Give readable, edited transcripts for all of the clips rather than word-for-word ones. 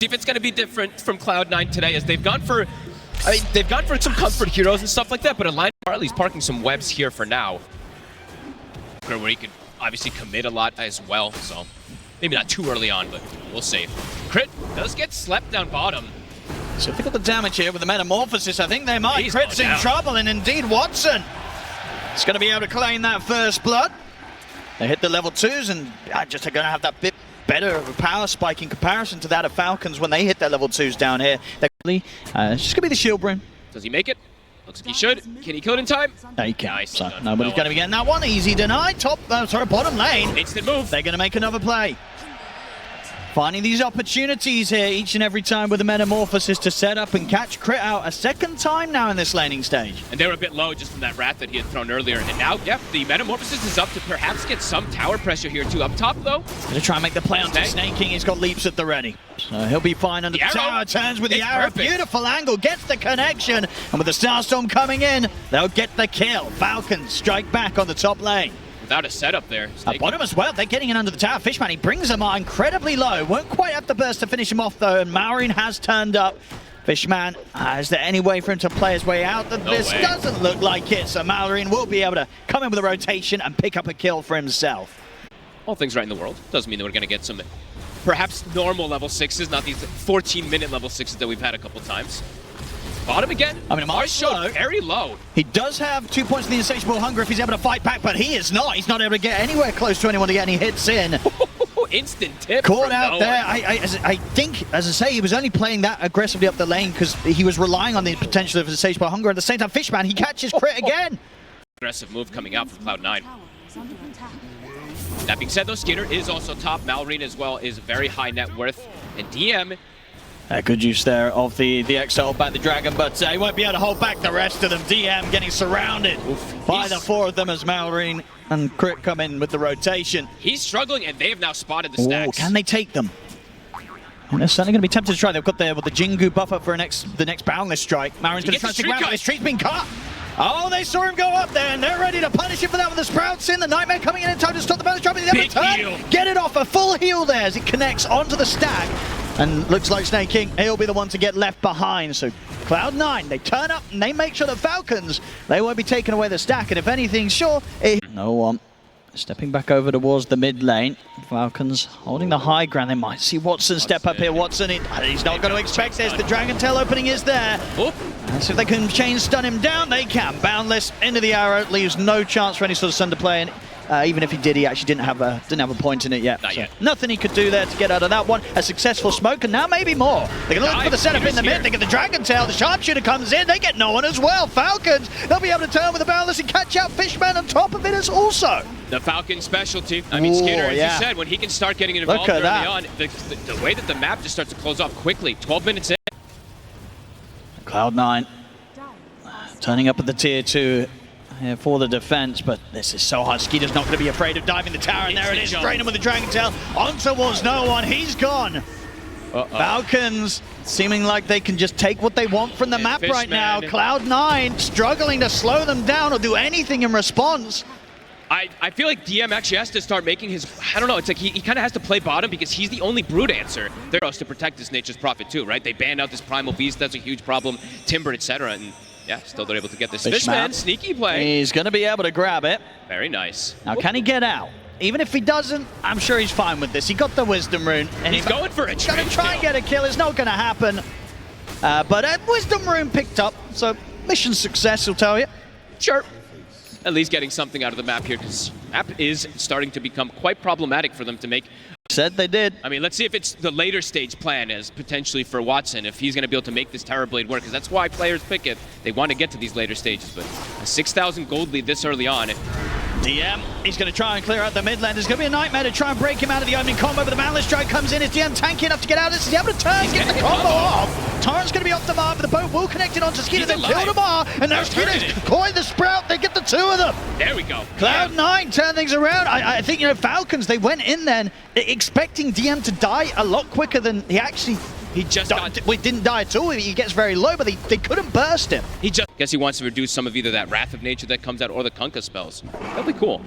See if it's going to be different from Cloud9 today, as they've gone for, some comfort heroes and stuff like that, but Align Hartley's parking some webs here for now, where he could obviously commit a lot as well. So maybe not too early on, but we'll see. Crit does get slept down bottom. So if they got the damage here with the Metamorphosis, I think they might. He's Crit's in trouble, and indeed Watson is going to be able to claim that first blood. They hit the level 2s, and just are going to have that bit better of a power spike in comparison to that of Falcons when they hit their level 2s down here. It's just going to be the shield brim. Does he make it? Looks like he should. Can he kill it in time? No, he can't. Nice. So nobody's going to be getting that one. Easy denied. Bottom lane. Instant move. They're going to make another play. Finding these opportunities here each and every time with the Metamorphosis to set up and catch Crit out a second time now in this laning stage. And they were a bit low just from that Wrath that he had thrown earlier. And now, yeah, the Metamorphosis is up to perhaps get some tower pressure here too. Up top, though. Going to try and make the play onto Snake King. He's got leaps at the ready. So he'll be fine under the tower. Turns with the arrow. Perfect. Beautiful angle. Gets the connection. And with the Starstorm coming in, they'll get the kill. Falcons strike back on the top lane. Without a setup there. At bottom as well, they're getting in under the tower. Fishman, he brings them out incredibly low. Won't quite have the burst to finish him off though, and Maureen has turned up. Fishman, is there any way for him to play his way out? This doesn't look like it, so Maureen will be able to come in with a rotation and pick up a kill for himself. All things right in the world. Doesn't mean that we're going to get some perhaps normal level 6s, not these 14-minute level 6s that we've had a couple times. Bottom again? I mean, Mars showed very low. He does have 2 points of the insatiable hunger if he's able to fight back, but he is not. He's not able to get anywhere close to anyone to get any hits in. Instant tip. Caught out there. I think, as I say, he was only playing that aggressively up the lane because he was relying on the potential of insatiable hunger. At the same time, Fishman, he catches Crit again. Aggressive move coming out from Cloud9. That being said, though, Skinner is also top. Maureen as well is very high net worth. And DM... good use there of the XL by the Dragon, but he won't be able to hold back the rest of them. DM getting surrounded by the 4 of them as Maureen and Crit come in with the rotation. He's struggling, and they have now spotted the stacks. Can they take them? And they're certainly going to be tempted to try. They've got the Jingu buffer for the next Boundless Strike. Maureen's going to try to grab it. His tree's been cut. Oh, they saw him go up there, and they're ready to punish him for that with the Sprouts in. The Nightmare coming in time to stop the Boundless Strike. Big heal. Get it off. A full heal there as it connects onto the stack. And looks like Snake King, he'll be the one to get left behind. So Cloud9, they turn up and they make sure the Falcons, they won't be taking away the stack. And if anything, sure. No one. Stepping back over towards the mid lane. Falcons holding the high ground. They might see Watson step up here. Watson, he's not going to expect this. The Dragon Tail opening is there. And so if they can chain stun him down, they can. Boundless into the arrow, leaves no chance for any sort of stun to play in. Even if he did, he actually didn't have a point in it yet. Not yet. Nothing he could do there to get out of that one. A successful smoke, and now maybe more. They're going to look for the setup in the mid. They get the Dragon Tail. The Sharpshooter comes in. They get no one as well. Falcons, they'll be able to turn with the Boundless and catch out Fishman on top of it as also. The Falcon specialty. I mean, Skinner, as you said, when he can start getting involved early on, the way that the map just starts to close off quickly. 12 minutes in. Cloud9 turning up at the tier 2. Here for the defense, but this is so hard. Skeeter's not going to be afraid of diving the tower, and there it is. Straight in with the Dragon Tail. On towards no one. He's gone. Falcons seeming like they can just take what they want from the map right now. Cloud9 struggling to slow them down or do anything in response. I feel like DM actually has to start making his, I don't know, it's like he kind of has to play bottom because he's the only Brood answer. They're supposed to protect this Nature's Prophet too, right? They banned out this Primal Beast, that's a huge problem. Timber, etc. And yeah, still they're able to get this. Fishman, sneaky play. He's going to be able to grab it. Very nice. Now, can he get out? Even if he doesn't, I'm sure he's fine with this. He got the Wisdom Rune. And he's going for it. He's going to try and get a kill. It's not going to happen. But a Wisdom Rune picked up, so mission success, will tell you. Sure. At least getting something out of the map here, because map is starting to become quite problematic for them to make. Said they did. I mean, let's see if it's the later stage plan as potentially for Watson, if he's going to be able to make this Terror Blade work, because that's why players pick it. They want to get to these later stages, but a 6,000 gold lead this early on. DM, he's going to try and clear out the mid lane. There's going to be a Nightmare to try and break him out of the opening combo, but the Boundless Strike comes in. Is DM tanky enough to get out of this? Is he able to turn, get the combo off? Torrent's going to be off the mark, but the boat will connect it onto Skeeter. They killed him off, and now Skeeter's coined the Sprout. They get the 2 of them. There we go. Cloud9 turn things around. I think, you know, Falcons, they went in then expecting DM to die a lot quicker than he actually... He didn't die at all. He gets very low, but they couldn't burst him. Guess he wants to reduce some of either that Wrath of Nature that comes out or the Kunkka spells. That'd be cool.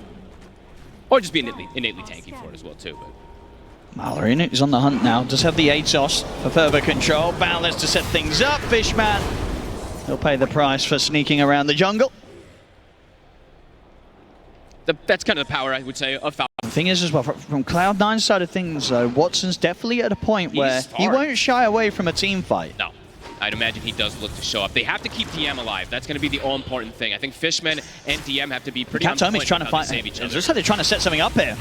Or just be innately tanky for it as well, too. But Mallory is on the hunt now. Does have the ATOS for further control. Boundless to set things up. Fishman, he'll pay the price for sneaking around the jungle. That's kind of the power, I would say, of Falcons. The thing is as well, from Cloud9's side of things though, Watson's definitely at a point where he won't shy away from a team fight. No. I'd imagine he does look to show up. They have to keep DM alive. That's going to be the all-important thing. I think Fishman and DM have to be pretty on point trying to fight. Save each other. Looks like they're trying to set something up here.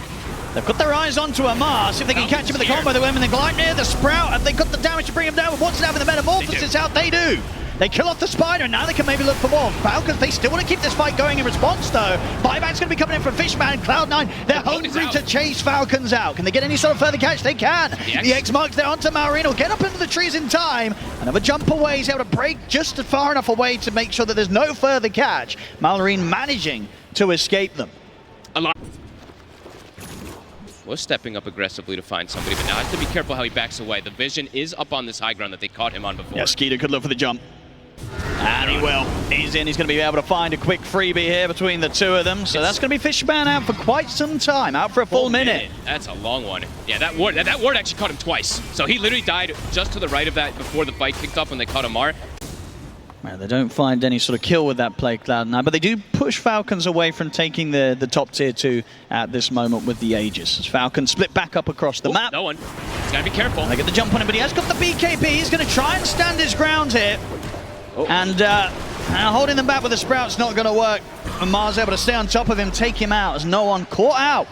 They've got their eyes onto Amar, see if they can catch him with the combo. They went in the Gleipnir, the Sprout, and they got the damage to bring him down. With Watson having the Metamorphosis out, they do. They kill off the Spider, and now they can maybe look for more. Falcons, they still want to keep this fight going in response, though. Buyback's going to be coming in from Fishman. Cloud9, they're hungry to chase Falcons out. Can they get any sort of further catch? They can. The X marks there onto Marino. Get up into the trees in time. Another jump away. He's able to break just far enough away to make sure that there's no further catch. Mallory managing to escape them. Was stepping up aggressively to find somebody, but now has to be careful how he backs away. The vision is up on this high ground that they caught him on before. Yeah, Skeeter could look for the jump. And he will. He's in. He's going to be able to find a quick freebie here between the two of them. So that's going to be Fishman out for quite some time, out for a full minute. That's a long one. Yeah, that ward actually caught him twice. So he literally died just to the right of that before the fight kicked off when they caught Amar. Well, they don't find any sort of kill with that play, Cloud9, but they do push Falcons away from taking the top tier 2 at this moment with the Aegis. As Falcons split back up across the map. No one. He's got to be careful. They get the jump on him, but he has got the BKB. He's going to try and stand his ground here. And holding them back with the Sprout's not going to work. Amar's able to stay on top of him, take him out as no one caught out.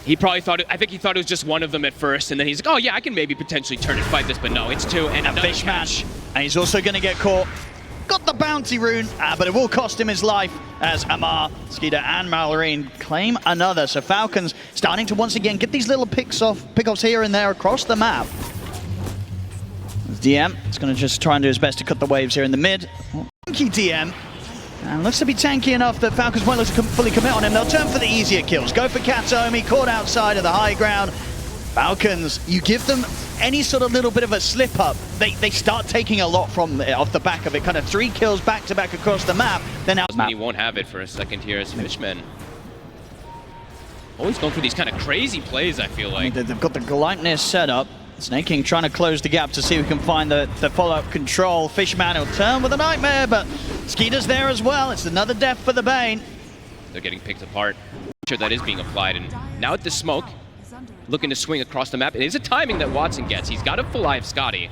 He probably thought I think he thought it was just one of them at first, and then he's like, oh yeah, I can maybe potentially turn and fight this, but no, it's two, and a Fishman. And he's also going to get caught. Got the bounty rune, but it will cost him his life as Amar, Skeeter, and Mallory claim another. So Falcons starting to once again get these little pickoffs here and there across the map. DM is going to just try and do his best to cut the waves here in the mid. Tanky DM. And looks to be tanky enough that Falcons won't look to fully commit on him. They'll turn for the easier kills. Go for Katomi, caught outside of the high ground. Falcons, you give them any sort of little bit of a slip up, they start taking a lot from off the back of it. Kind of 3 kills back to back across the map. Then now he won't have it for a second here as Fishman. Always going for these kind of crazy plays, I feel like. They've got the Gleipnir set up. Snake trying to close the gap to see if we can find the follow-up control. Fishman will turn with a Nightmare, but Skeeter's there as well. It's another death for the Bane. They're getting picked apart. Sure, that is being applied, and now at the smoke, looking to swing across the map. It is a timing that Watson gets. He's got a full life Scotty.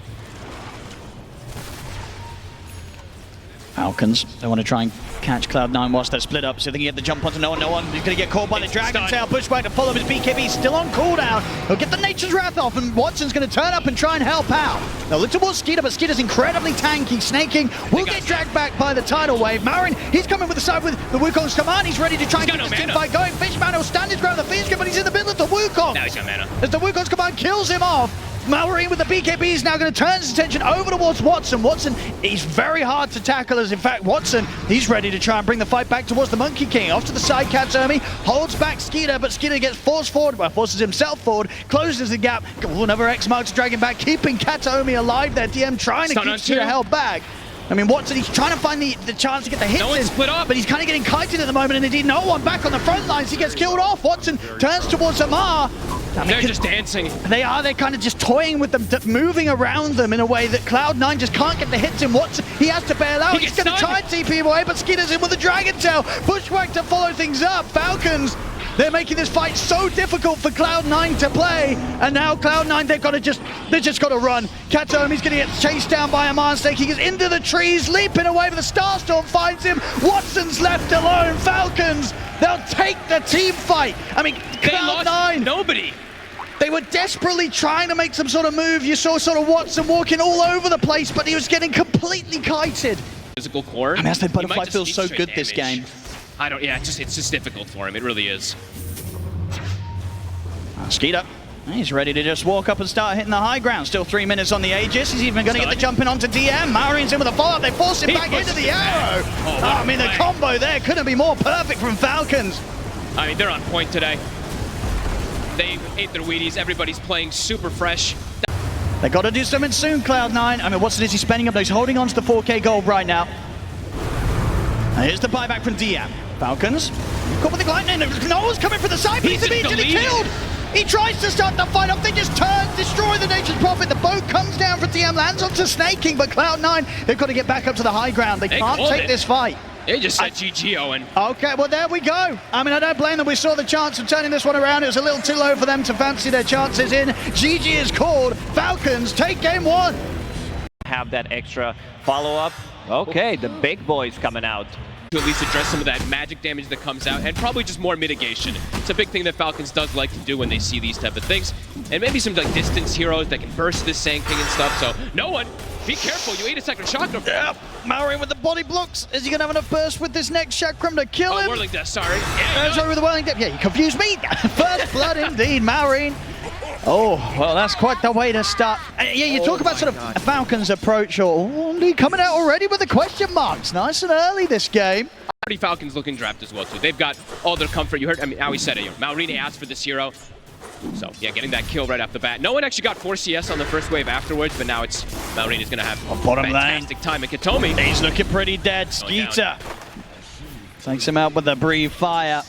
Falcons, they want to try and catch Cloud9 whilst they're split up, so they can get the jump onto no one. He's going to get caught by the Dragon Tail. Pushback to follow his BKB, still on cooldown. He'll get the Nature's Wrath off, and Watson's going to turn up and try and help out. They'll look towards Skeeter, but Skeeter's incredibly tanky. Snaking will get dragged back by the tidal wave. Marin, he's coming with the side with the Wukong's command. He's ready to try and get this team fight going. Fishman will stand his ground the Fiend's but he's in the middle of the Wukong. Now he's got mana. As the Wukong's command kills him off. Mallory with the BKB is now going to turn his attention over towards Watson. Watson, he's very hard to tackle, as in fact Watson, he's ready to try and bring the fight back towards the Monkey King. Off to the side, Katomi holds back Skeeter, but Skeeter gets forced forward, forces himself forward, closes the gap. Another X mark to drag him back, keeping Katomi alive there. DM trying to keep Skeeter held back. I mean, Watson, he's trying to find the chance to get the hits in, split up, but he's kind of getting kited at the moment, and indeed no one back on the front lines. He gets killed off. Watson turns towards Amar. They're just dancing. They are. They're kind of just toying with them, moving around them in a way that Cloud9 just can't get the hits in. Watson, he has to bail out. He's going to try and TP him away, but Skeeter's in with a Dragon Tail. Bushwhack to follow things up. Falcons, they're making this fight so difficult for Cloud9 to play, and now Cloud9, they've just got to run. Katomi's going to get chased down by Amar. He gets into the trees, leaping away, but the Starstorm finds him. Watson's left alone. Falcons, they'll take the team fight. I mean, Cloud9, nobody. They were desperately trying to make some sort of move. You saw sort of Watson walking all over the place, but he was getting completely kited. Physical core. I mean, that butterfly feels so good this game. It's just difficult for him. It really is. Skeeter, he's ready to just walk up and start hitting the high ground. Still 3 minutes on the Aegis. He's even going to get the jump in onto DM. Marion's in with a follow-up. They force him back into the arrow. I mean, the combo there couldn't be more perfect from Falcons. I mean, they're on point today. They ate their Wheaties. Everybody's playing super fresh. They got to do something soon, Cloud9. I mean, Watson is he spending up? He's holding on to the 4K gold right now. And here's the buyback from DM. Falcons, caught with the Gleipnir. No one's coming for the side, but he's immediately killed. He tries to start the fight off. They just turn, destroy the Nature's Prophet. The boat comes down for DM, lands onto Snake King, but Cloud9, they've got to get back up to the high ground. They can't take this fight. They just said GG, Owen. Okay, well, there we go. I mean, I don't blame them. We saw the chance of turning this one around. It was a little too low for them to fancy their chances in. GG is called. Falcons take game one. Have that extra follow-up. Okay, the big boys coming out. To at least address some of that magic damage that comes out, and probably just more mitigation. It's a big thing that Falcons does like to do when they see these type of things. And maybe some like distance heroes that can burst this Sand King and stuff, so no one, be careful, you ate a second chakra. Yep, Maori with the body blocks. Is he going to have enough burst with this next chakram to kill him? Whirling Death, sorry. Yeah, sorry with the Whirling Death. Yeah, you confused me. First blood indeed, Maori. Oh, well, that's quite the way to start. Yeah, you talk about sort of Falcons' approach, or coming out already with the question marks. Nice and early this game. Falcons looking draft as well, too. They've got all their comfort. You heard, I mean, how he said it. Maureen asked for this hero. So, yeah, getting that kill right off the bat. No one actually got 4 CS on the first wave afterwards, but now it's Maureen is going to have fantastic time. And Katomi. He's looking pretty dead. Skeeter takes him out with the breathe fire.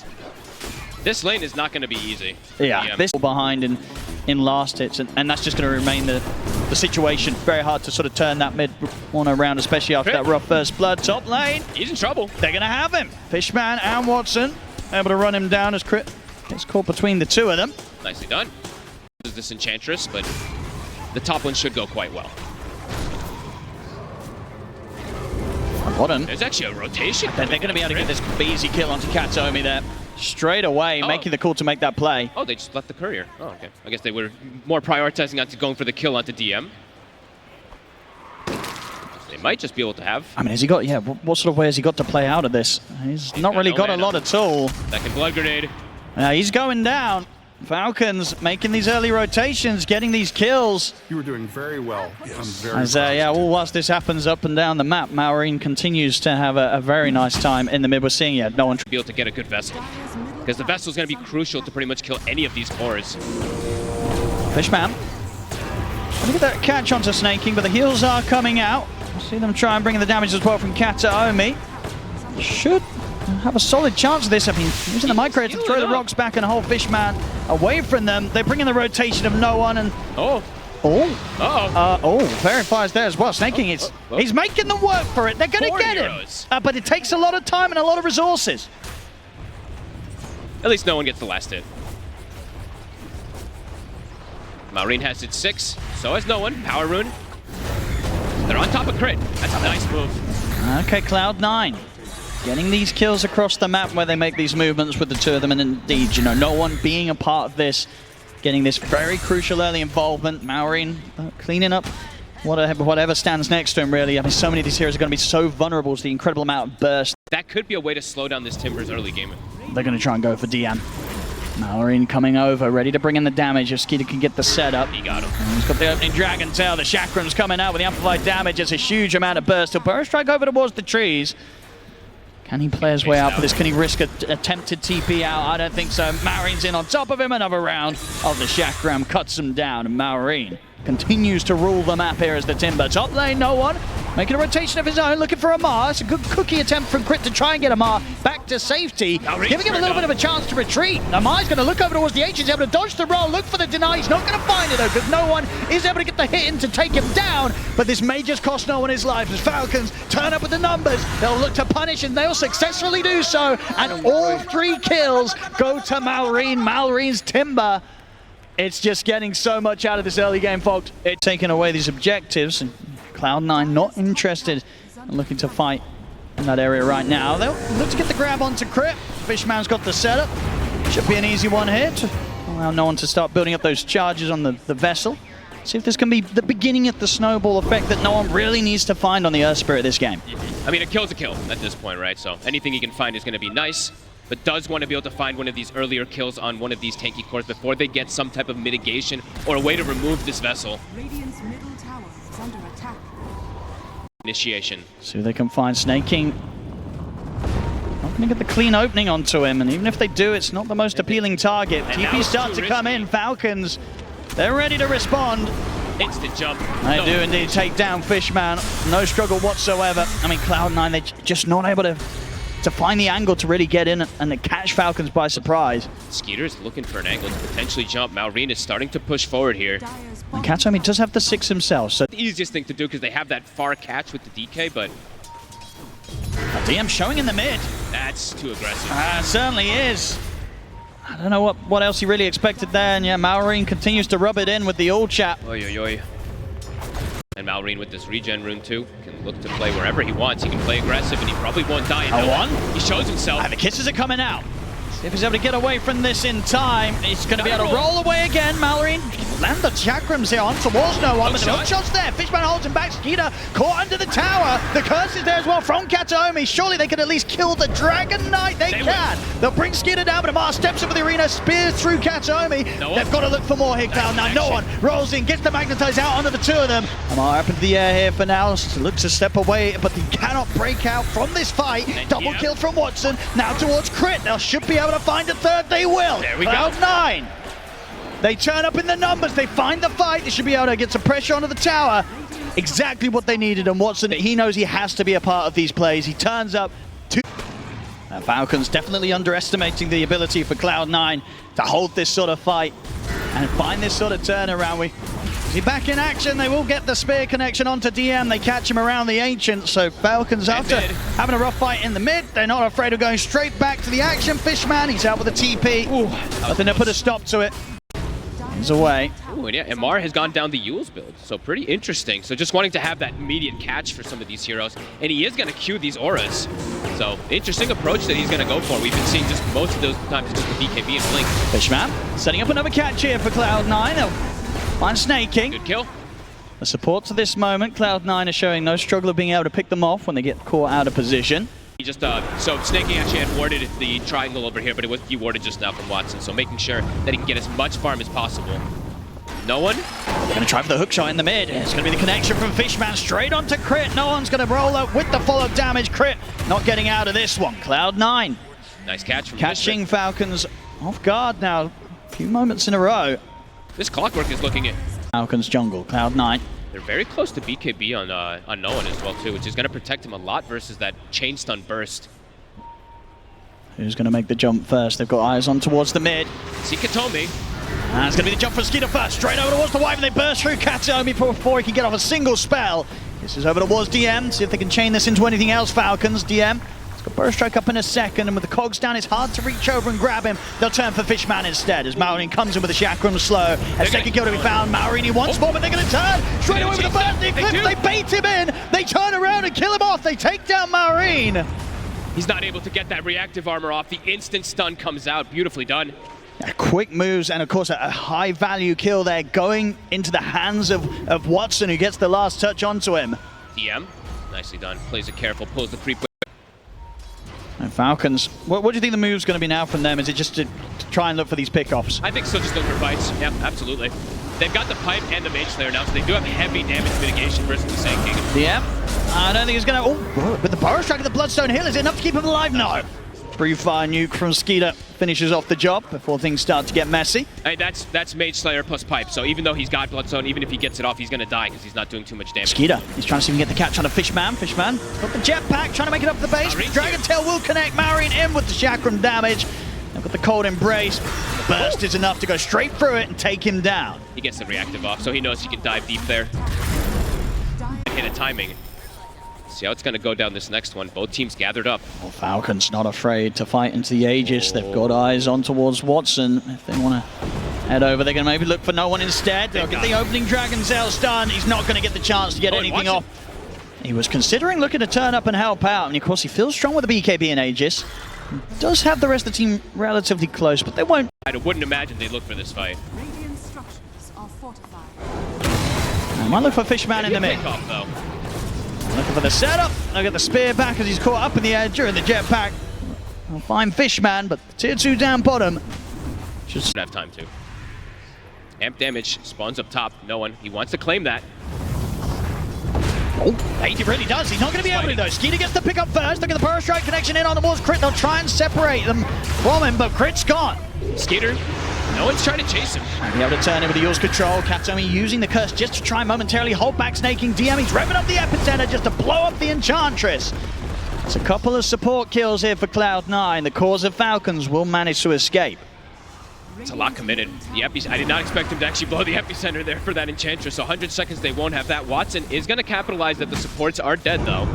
This lane is not going to be easy. Yeah, this behind in last hits, and that's just going to remain the situation. Very hard to sort of turn that mid one around, especially after that rough first blood. Top lane. He's in trouble. They're going to have him. Fishman and Watson able to run him down as Crit gets caught between the two of them. Nicely done. This is this Enchantress, but the top one should go quite well. There's actually a rotation. They're going to be able to get this easy kill onto Katomi there. Straight away, making the call to make that play. Oh, they just left the courier. Oh, okay. I guess they were more prioritizing onto going for the kill onto DM. They might just be able to have. I mean, has he got, what sort of way has he got to play out of this? He's not really got a lot at all. Second blood grenade. He's going down. Falcons making these early rotations, getting these kills. You were doing very well. Yes. As whilst this happens up and down the map, Maureen continues to have a very nice time in the mid. We're seeing no one be able to get a good vessel, because the vessel is going to be crucial to pretty much kill any of these cores. Fishman. Look at that catch onto Snake King, but the heals are coming out. See them try and bring the damage as well from Kataomi. Should have a solid chance of this. I mean, using the micro to throw the rocks back and hold Fishman away from them. They bring in the rotation of no one and verifies there as well. Snake King he's making them work for it. They're going to get him, but it takes a lot of time and a lot of resources. At least no one gets the last hit. Maureen has hit 6, so has no one. Power Rune. They're on top of Crit. That's a nice move. Okay, Cloud9. Getting these kills across the map where they make these movements with the two of them, and indeed, no one being a part of this, getting this very crucial early involvement. Maureen cleaning up whatever stands next to him, really. I mean, so many of these heroes are going to be so vulnerable to the incredible amount of burst. That could be a way to slow down this Timbers early game. They're going to try and go for DM. Maureen coming over, ready to bring in the damage if Skeeter can get the setup. He got him. And he's got the opening Dragon Tail. The Chakram's coming out with the amplified damage. It's a huge amount of burst. He'll burst strike over towards the trees. Can he play his way out for this? Can he risk an attempted TP out? I don't think so. Maureen's in on top of him. Another round of the Chakram cuts him down. And Maureen continues to rule the map here as the Timber. Top lane, no one. Making a rotation of his own, looking for Amar. It's a good cookie attempt from Crit to try and get Amar back to safety, giving him a little bit of a chance to retreat. Amar's going to look over towards the H. He's able to dodge the roll, look for the deny. He's not going to find it though, because no one is able to get the hit in to take him down. But this may just cost no one his life as Falcons turn up with the numbers. They'll look to punish, and they'll successfully do so. And all 3 kills go to Maureen. Maureen's Timber. It's just getting so much out of this early game, folks. It's taking away these objectives, and Cloud9 not interested in looking to fight in that area right now. They'll look to get the grab onto Crit. Fishman's got the setup. Should be an easy one hit. Allow no one to start building up those charges on the vessel. See if this can be the beginning of the snowball effect that no one really needs to find on the Earth Spirit this game. I mean, a kill's a kill at this point, right? So anything he can find is going to be nice, but does want to be able to find one of these earlier kills on one of these tanky cores before they get some type of mitigation or a way to remove this vessel. Radiant's middle tower is under attack. Initiation. So they can find Snake King. Not going to get the clean opening onto him, and even if they do, it's not the most appealing target. TP start to come in. Falcons, they're ready to respond. Instant jump. They do indeed take down Fishman. No struggle whatsoever. I mean, Cloud9, they're just not able to to find the angle to really get in and catch Falcons by surprise. Skeeter's looking for an angle to potentially jump. Malrine is starting to push forward here. And Katomi does have the 6 himself, so The easiest thing to do because they have that far catch with the DK, but DM showing in the mid. that's too aggressive. Certainly is. I don't know what else he really expected there, and yeah, Malrine continues to rub it in with the ult chat. Oy, oy, oy. And Malrine with this regen rune too can look to play wherever he wants. He can play aggressive and he probably won't die. A one? He shows himself. And the kisses are coming out. See if he's able to get away from this in time. He's going to be able to roll away again. Malrine land the chakrams here on towards no one, but the hook shot's there. Fishman holds him back. Skeeter caught under the tower. The curse is there as well from Katomi. Surely they could at least kill the Dragon Knight. They can. They'll bring Skeeter down, but Amar steps over the arena, spears through Katomi. They've got to look for more here, CLOUD9. No one rolls in, gets the magnetize out onto the two of them. Amar up into the air here for now. Looks to step away, but he cannot break out from this fight. Double kill from Watson. Now towards Crit. They should be able to find a third. They will. There we go. CLOUD9. They turn up in the numbers. They find the fight. They should be able to get some pressure onto the tower. Exactly what they needed. And Watson, he knows he has to be a part of these plays. He turns up to... Falcons definitely underestimating the ability for CLOUD9 to hold this sort of fight and find this sort of turnaround. Is he back in action? They will get the spear connection onto DM. They catch him around the Ancient. So Falcons, after having a rough fight in the mid, they're not afraid of going straight back to the action. Fishman, he's out with a TP. Nothing to put a stop to it. He's away. Ooh, and yeah, Amar has gone down the Yule's build, so pretty interesting. So just wanting to have that immediate catch for some of these heroes, and he is going to queue these auras. So interesting approach that he's going to go for. We've been seeing just most of those times just the BKB and Blink. Fishman setting up another catch here for CLOUD9. They'll find Snake King. Good kill. The support to this moment, CLOUD9 are showing no struggle of being able to pick them off when they get caught out of position. He just so Snake King actually had warded the triangle over here, but it was dewarded just now from Watson. So making sure that he can get as much farm as possible. No one. They're going to try for the hook shot in the mid. It's going to be the connection from Fishman straight onto Crit. No one's going to roll up with the follow-up damage. Crit not getting out of this one. CLOUD9. Nice catch from catching Falcons off guard now. A few moments in a row. This Clockwork is looking at Falcons jungle. CLOUD9. They're very close to BKB on no one as well too, which is going to protect him a lot versus that chain stun burst. Who's going to make the jump first? They've got eyes on towards the mid. See Katomi. And it's going to be the jump for Skeeter first. Straight over towards the Wyvern. They burst through Katomi before he can get off a single spell. This is over towards DM. See if they can chain this into anything else, Falcons. DM. It's got Burst Strike up in a second, and with the cogs down, it's hard to reach over and grab him. They'll turn for Fishman instead, as Malrine comes in with a Chakram slow. A second kill to be found. Malrine once more, but they're going to turn straight away with the burst. They bait him in. They turn around and kill him off. They take down Malrine. He's not able to get that reactive armor off. The instant stun comes out. Beautifully done. Quick moves, and of course a high value kill there going into the hands of Watson, who gets the last touch onto him. DM, nicely done. Plays it careful, pulls the creep. And Falcons, what do you think the move's going to be now from them? Is it just to try and look for these pickoffs? I think so, just look for fights. Yeah, absolutely. They've got the pipe and the Mage Slayer now, so they do have heavy damage mitigation versus the Sand King. Yeah, I don't think he's going to... Oh, with the Power Strike of the Bloodstone Hill, is it enough to keep him alive? No. Free fire nuke from Skeeter finishes off the job before things start to get messy. Hey, that's Mage Slayer plus pipe, so even though he's got Bloodstone, even if he gets it off, he's going to die because he's not doing too much damage. Skeeter, he's trying to see if he can get the catch on a Fishman. Fishman got the jetpack, trying to make it up the base. Dragon Tail will connect. Malrine in with the Chakram damage. They've got the Cold Embrace. The burst is enough to go straight through it and take him down. He gets the reactive off, so he knows he can dive deep there. Hit a timing. See how it's going to go down this next one. Both teams gathered up. Well, Falcons not afraid to fight into the Aegis. They've got eyes on towards Watson. If they want to head over, they're going to maybe look for no one instead. They'll get the opening Dragon Tail stun. He's not going to get the chance to get anything off. He was considering looking to turn up and help out. And of course, he feels strong with the BKB and Aegis. He does have the rest of the team relatively close, but they won't. I wouldn't imagine they'd look for this fight. Radiant structures are fortified. I might look for Fishman in the mid. Though. Looking for the setup. They'll get the spear back as he's caught up in the air during the jetpack. They'll find Fishman, but tier 2 down bottom. Just have time to. Amp damage spawns up top. No one. He wants to claim that. Oh, he really does. He's not going to be able to though. Skeeter gets the pick up first. Look at the Power Strike connection in on the walls. Crit. They'll try and separate them from him, but Crit's gone. Skeeter. No one's trying to chase him. And be able to turn in with the Yule's control. Katomi using the curse just to try and momentarily hold back Snake King. DM, he's revving up the epicenter just to blow up the Enchantress. It's a couple of support kills here for Cloud9. The cause of Falcons will manage to escape. It's a lot committed. The I did not expect him to actually blow the epicenter there for that Enchantress. So 100 seconds, they won't have that. Watson is going to capitalize that the supports are dead, though.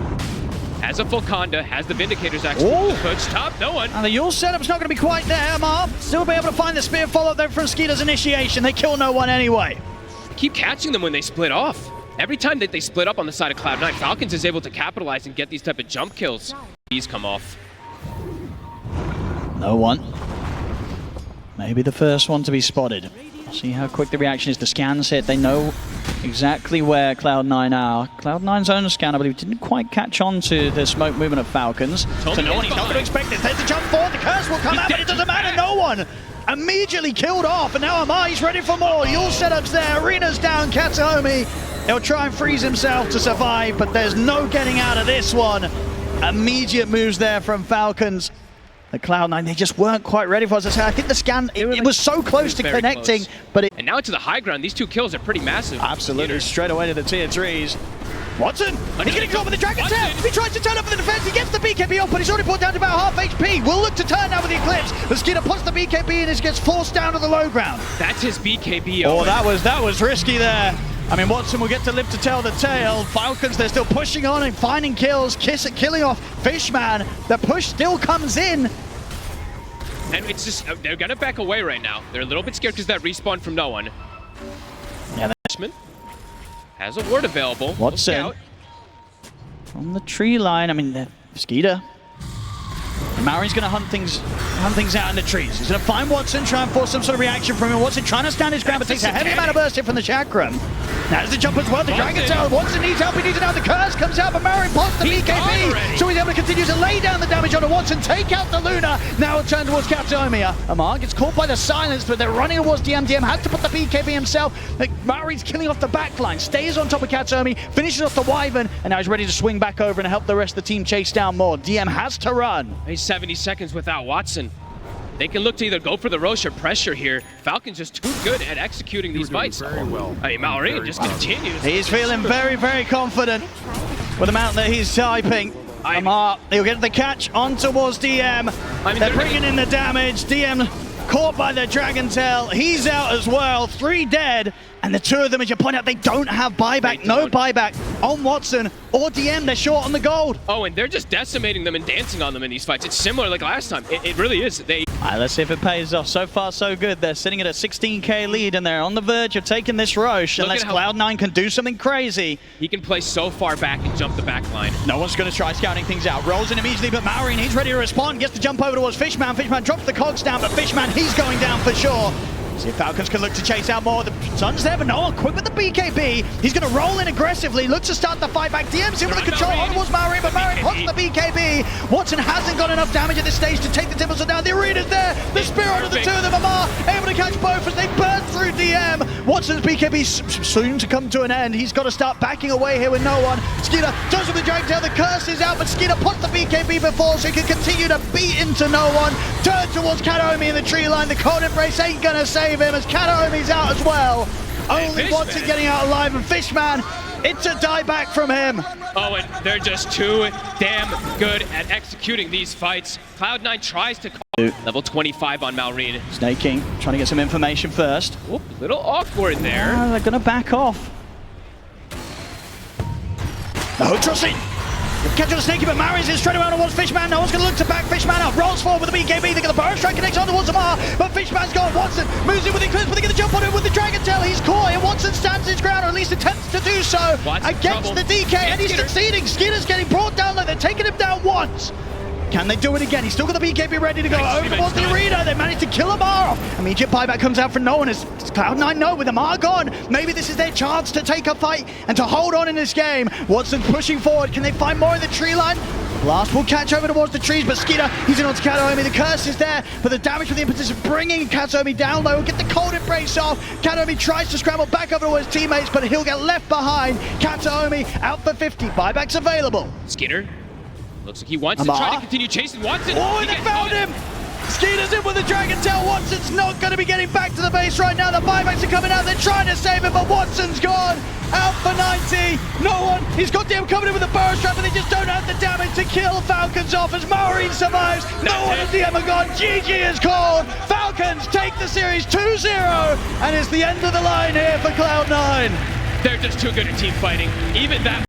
Has a full Conda, has the Vindicators actually push top, no one. And the Yule setup's not going to be quite there, Marv. Still be able to find the spear follow-up there from Skeeter's initiation. They kill no one anyway. Keep catching them when they split off. Every time that they split up on the side of Cloud9, Falcons is able to capitalize and get these type of jump kills. These come off. No one. Maybe the first one to be spotted. See how quick the reaction is. The scans hit. They know exactly where Cloud9 are. Cloud9's own scan, I believe, didn't quite catch on to the smoke movement of Falcons. So no one, he's not going to expect this. There's the jump forward. The curse will come out, but it doesn't matter. No one immediately killed off. And now Amai's ready for more. Yule setups there. Arena's down. Katsuomi. He'll try and freeze himself to survive, but there's no getting out of this one. Immediate moves there from Falcons. The Cloud9, they just weren't quite ready for us. I think the scan, it was so close to connecting, but it... And now into the high ground, these two kills are pretty massive. Absolutely, straight away to the tier 3s. Watson, he's getting caught with the Dragon Tail. He tries to turn up for the defense, he gets the BKB off, but he's already brought down to about half HP. We'll look to turn now with the Eclipse. The Skinner puts the BKB and he gets forced down to the low ground. That's his BKB. Oh, that was risky there. I mean, Watson will get to live to tell the tale. Falcons, they're still pushing on and finding kills. Killing off Fishman. The push still comes in. And it's just, they're gonna back away right now. They're a little bit scared because that respawn from no one. Yeah, Fishman has a ward available. Watson from the tree line. I mean, Skeeter. Maori's going to hunt things out in the trees. He's going to find Watson, try and force some sort of reaction from him. Watson trying to stand his ground, but takes a heavy mana burst hit from the Chakram. Now there's the jump as well. The Dragon Tail. Watson needs help. He needs it out. The curse comes out, but Maori pops the BKB. So he's able to continue to lay down the damage onto Watson, take out the Luna. Now turn towards Katsuomi. Amar gets caught by the silence, but they're running towards DM. DM has to put the BKB himself. Maori's killing off the backline, stays on top of Katsuomi, finishes off the Wyvern, and now he's ready to swing back over and help the rest of the team chase down more. DM has to run. He's 70 seconds without Watson. They can look to either go for the Roche or pressure here. Falcons just too good at executing these fights. Very well. I mean, Maori just continues. He's feeling very, very confident with the amount that he's typing. Amar, he'll get the catch on towards DM. I mean, they're bringing in the damage. DM caught by the Dragon Tail. He's out as well. 3 dead. And the two of them, as you point out, they don't have buyback. No buyback on Watson or DM. They're short on the gold. Oh, and they're just decimating them and dancing on them in these fights. It's similar like last time. It really is. All right, let's see if it pays off. So far, so good. They're sitting at a 16k lead, and they're on the verge of taking this Roche. Unless Cloud9 can do something crazy. He can play so far back and jump the back line. No one's going to try scouting things out. Rolls in immediately, but Maori, he's ready to respond. Gets to jump over towards Fishman. Fishman drops the cogs down, but Fishman, he's going down for sure. See if Falcons can look to chase out more. The sun's there, but no one quick with the BKB. He's going to roll in aggressively, look to start the fight back. DM's in with the control on towards Maori, but Maori pops the BKB. Watson hasn't got enough damage at this stage to take the Timbersaw down. The arena's there. The Spirit of the two of them. Amar able to catch both as they burn through DM. Watson's BKB soon to come to an end. He's got to start backing away here with no one. Skeeter does with the Dragon Tail. The curse is out, but Skeeter puts the BKB before so he can continue to beat into no one. Turn towards Katsuomi in the tree line. The cold embrace ain't going to save him as Katsuomi's out as well. Only Watson getting out alive, and Fishman, it's a die back from him. Oh, and they're just too damn good at executing these fights. Cloud9 tries to call level 25 on Malrine. Snake King trying to get some information first. Oop, little awkward there. They're going to back off. No, trusting. Catch on the Snakey, but Maori's in straight around towards Fishman. No one's going to look to back Fishman up. Rolls forward with the BKB. They get the burst strike, connects on towards Amar, but Fishman's gone. Watson moves in with the Eclipse, but they get the jump on him with the Dragon Tail. He's caught, and Watson stands his ground, or at least attempts to do so against the DK, and he's succeeding. Skinner's getting brought down, like they're taking him down once. Can they do it again? He's still got the BKB ready to go over towards the arena. They managed to kill Amar off. Immediate buyback comes out from no one as Cloud9 know with Amar gone. Maybe this is their chance to take a fight and to hold on in this game. Watson pushing forward. Can they find more in the tree line? Blast will catch over towards the trees, but Skeeter, he's in onto Katsuomi. The curse is there, but the damage with the impetus is bringing Katsuomi down low. Get the cold embrace off. Katsuomi tries to scramble back over to his teammates, but he'll get left behind. Katsuomi out for 50. Buybacks available. Skinner looks like he wants to try to continue chasing Watson. Oh, and they found him! Skeeter's in with the Dragon Tail. Watson's not going to be getting back to the base right now. The buybacks are coming out. They're trying to save him, but Watson's gone. Out for 90. No one. He's got them coming in with a burrow strap, and they just don't have the damage to kill Falcons off as Maureen survives. No one has the Emma gone. GG is called. Falcons take the series 2-0, and it's the end of the line here for Cloud9. They're just too good at team fighting. Even that